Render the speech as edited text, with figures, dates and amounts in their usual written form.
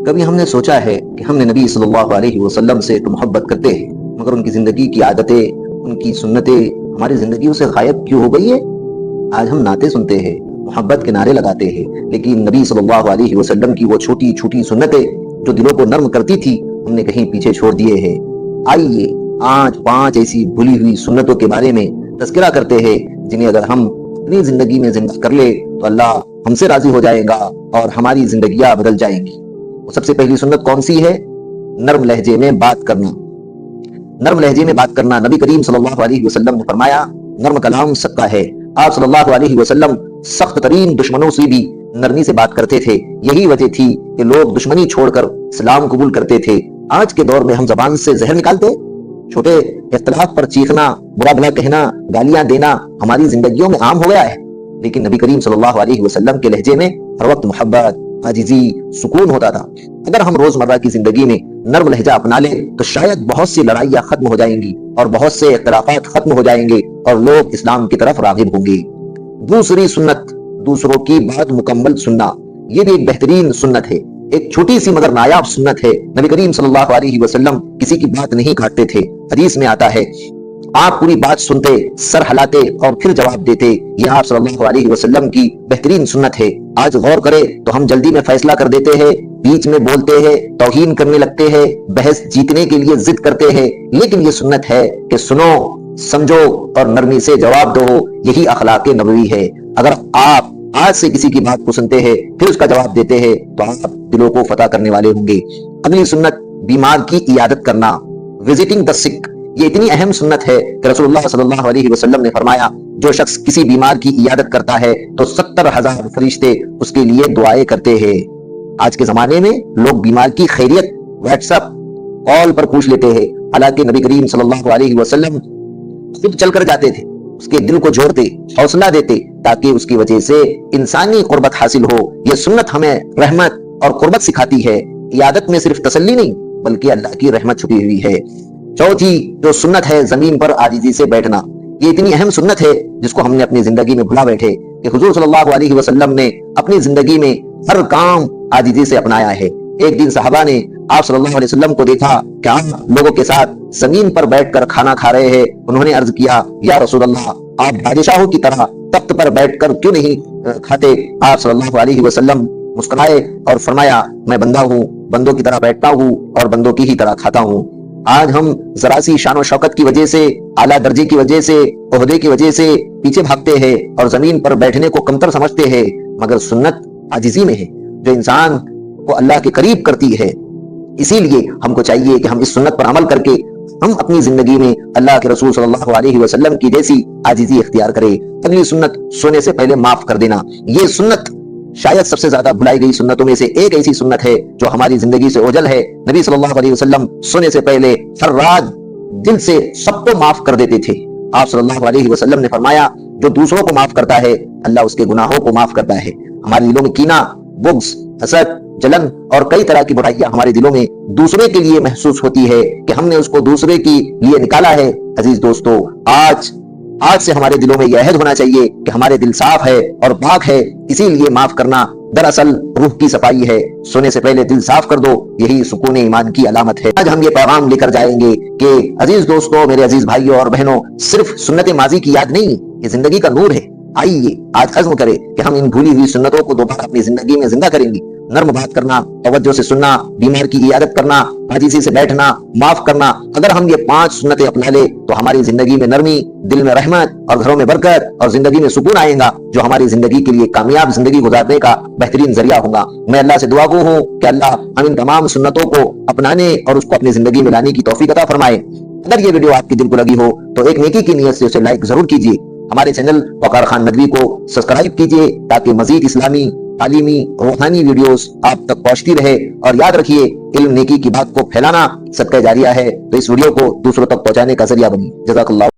کبھی ہم نے سوچا ہے کہ ہم نے نبی صلی اللہ علیہ وسلم سے تو محبت کرتے ہیں، مگر ان کی زندگی کی عادتیں، ان کی سنتیں ہماری زندگیوں سے غائب کیوں ہو گئی ہے؟ آج ہم نعتیں سنتے ہیں، محبت کے نعرے لگاتے ہیں، لیکن نبی صلی اللہ علیہ وسلم کی وہ چھوٹی چھوٹی سنتیں جو دلوں کو نرم کرتی تھی، ہم نے کہیں پیچھے چھوڑ دیے ہیں۔ آئیے آج 5 ایسی بھولی ہوئی سنتوں کے بارے میں تذکرہ کرتے ہیں جنہیں اگر ہم اپنی زندگی میں زندہ کر لے تو اللہ ہم سے راضی ہو جائے گا اور ہماری زندگیاں بدل جائیں گی۔ وہ سب سے پہلی سنت کون سی ہے؟ نرم لہجے میں بات کرنا۔ نرم لہجے میں بات کرنا، نبی کریم صلی اللہ علیہ وسلم نے فرمایا نرم کلام صدقہ ہے۔ آپ صلی اللہ علیہ وسلم سخت ترین دشمنوں سے بھی نرمی سے بات کرتے تھے، یہی وجہ تھی کہ لوگ دشمنی چھوڑ کر اسلام قبول کرتے تھے۔ آج کے دور میں ہم زبان سے زہر نکالتے، چھوٹے اختلاف پر چیخنا، برا بھلا کہنا، گالیاں دینا ہماری زندگیوں میں عام ہو گیا ہے، لیکن نبی کریم صلی اللہ علیہ وسلم کے لہجے میں ہر وقت محبت، عاجزی، سکون ہوتا تھا۔ اگر ہم روزمرہ کی زندگی میں نرم لہجہ اپنا لیں تو شاید بہت سی لڑائیاں ختم ہو جائیں گی اور بہت سے اختلافات ختم ہو جائیں گے اور لوگ اسلام کی طرف راغب ہوں گے۔ دوسری سنت، دوسروں کی بات مکمل سننا، یہ بھی ایک بہترین سنت ہے، ایک چھوٹی سی مگر نایاب سنت ہے۔ نبی کریم صلی اللہ علیہ وسلم کسی کی بات نہیں کاٹتے تھے۔ حدیث میں آتا ہے آپ پوری بات سنتے، سر ہلاتے اور پھر جواب دیتے۔ یہ آپ صلی اللہ علیہ وسلم کی بہترین سنت ہے۔ آج غور کرے تو ہم جلدی میں فیصلہ کر دیتے ہیں، بیچ میں بولتے ہیں، توہین کرنے لگتے ہیں، بحث جیتنے کے لیے ضد کرتے ہیں، لیکن یہ سنت ہے کہ سنو، سمجھو اور نرمی سے جواب دو۔ یہی اخلاق نبوی ہے۔ اگر آپ آج سے کسی کی بات کو سنتے ہیں پھر اس کا جواب دیتے ہیں تو آپ دلوں کو فتح کرنے والے ہوں گے۔ اگلی سنت، بیمار کی عیادت کرنا، وزٹنگ دا سک۔ یہ اتنی اہم سنت ہے کہ رسول اللہ صلی اللہ علیہ وسلم نے فرمایا جو شخص کسی بیمار کی عیادت کرتا ہے تو 70,000 فرشتے اس کے لیے دعائیں کرتے ہیں۔ آج کے زمانے میں لوگ بیمار کی خیریت واٹس ایپ کال پر پوچھ لیتے ہیں، حالانکہ نبی کریم صلی اللہ علیہ وسلم خود چل کر جاتے تھے، اس کے دل کو جوڑتے، حوصلہ دیتے تاکہ اس کی وجہ سے انسانی قربت حاصل ہو۔ یہ سنت ہمیں رحمت اور قربت سکھاتی ہے۔ عیادت میں صرف تسلی نہیں بلکہ اللہ کی رحمت چھپی ہوئی ہے۔ چوتھی جو سنت ہے، زمین پر عاجزی سے بیٹھنا۔ یہ اتنی اہم سنت ہے جس کو ہم نے اپنی زندگی میں بھلا بیٹھے کہ حضور صلی اللہ علیہ وسلم نے اپنی زندگی میں ہر کام عاجزی سے اپنایا ہے۔ ایک دن صحابہ نے آپ صلی اللہ علیہ وسلم کو دیکھا کہ آپ لوگوں کے ساتھ زمین پر بیٹھ کر کھانا کھا رہے ہیں۔ انہوں نے عرض کیا یا رسول اللہ، آپ بادشاہوں کی طرح تخت پر بیٹھ کر کیوں نہیں کھاتے؟ آپ صلی اللہ علیہ وسلم مسکرائے اور فرمایا میں بندہ ہوں، بندوں کی طرح بیٹھتا ہوں اور بندوں کی ہی طرح کھاتا ہوں۔ آج ہم ذرا سی شان و شوکت کی وجہ سے، اعلیٰ درجے کی وجہ سے، عہدے کی وجہ سے پیچھے بھاگتے ہیں اور زمین پر بیٹھنے کو کمتر سمجھتے ہیں، مگر سنت عاجزی میں ہے جو انسان کو اللہ کے قریب کرتی ہے۔ اسی لیے ہم کو چاہیے کہ ہم اس سنت پر عمل کر کے ہم اپنی زندگی میں اللہ کے رسول صلی اللہ علیہ وسلم کی جیسی عاجزی اختیار کریں۔ اگلی سنت، سونے سے پہلے معاف کر دینا۔ یہ سنت شاید سب سے زیادہ بھلائی گئی سنتوں میں سے ایک ایسی سنت ہے جو ہماری زندگی سے اوجھل ہے۔ نبی صلی اللہ علیہ وسلم سونے سے پہلے ہر رات دل سے سب کو معاف کر دیتے تھے۔ آپ صلی اللہ علیہ وسلم نے فرمایا جو دوسروں کو معاف کرتا ہے اللہ اس کے گناہوں کو معاف کرتا ہے۔ ہمارے دلوں میں کینہ، بغض، حسد، جلن اور کئی طرح کی برائیاں ہمارے دلوں میں دوسرے کے لیے محسوس ہوتی ہے کہ ہم نے اس کو دوسرے کے لیے نکالا ہے۔ عزیز دوستو، آج سے ہمارے دلوں میں یہ عہد ہونا چاہیے کہ ہمارے دل صاف ہے اور پاک ہے، اسی لیے معاف کرنا دراصل روح کی صفائی ہے۔ سونے سے پہلے دل صاف کر دو، یہی سکون ایمان کی علامت ہے۔ آج ہم یہ پیغام لے کر جائیں گے کہ عزیز دوستو، میرے عزیز بھائیوں اور بہنوں، صرف سنت ماضی کی یاد نہیں، یہ زندگی کا نور ہے۔ آئیے آج عزم کرے کہ ہم ان بھولی ہوئی سنتوں کو دوبارہ اپنی زندگی میں زندہ کریں گے۔ نرم بات کرنا، توجہ سے سننا، بیمار کی عیادت کرنا، عاجزی سے بیٹھنا، معاف کرنا۔ اگر ہم یہ 5 سنتیں اپنا لے تو ہماری زندگی میں نرمی، دل میں رحمت اور گھروں میں برکت اور زندگی میں سکون آئے گا، جو ہماری زندگی کے لیے کامیاب زندگی گزارنے کا بہترین ذریعہ ہوگا۔ میں اللہ سے دعا گو ہوں کہ اللہ ہم ان تمام سنتوں کو اپنانے اور اس کو اپنی زندگی میں لانے کی توفیق عطا فرمائے۔ اگر یہ ویڈیو آپ کے دل کو لگی ہو تو ایک نیکی کی نیت سے اسے لائک ضرور کیجیے۔ ہمارے چینل وقار خان ندوی کو سبسکرائب کیجیے تاکہ مزید اسلامی، تعلیمی، روحانی ویڈیوز آپ تک پہنچتی رہے۔ اور یاد رکھیے، علم نیکی کی بات کو پھیلانا صدقہ جاریہ ہے، تو اس ویڈیو کو دوسروں تک پہنچانے کا ذریعہ بنی۔ جزاک اللہ۔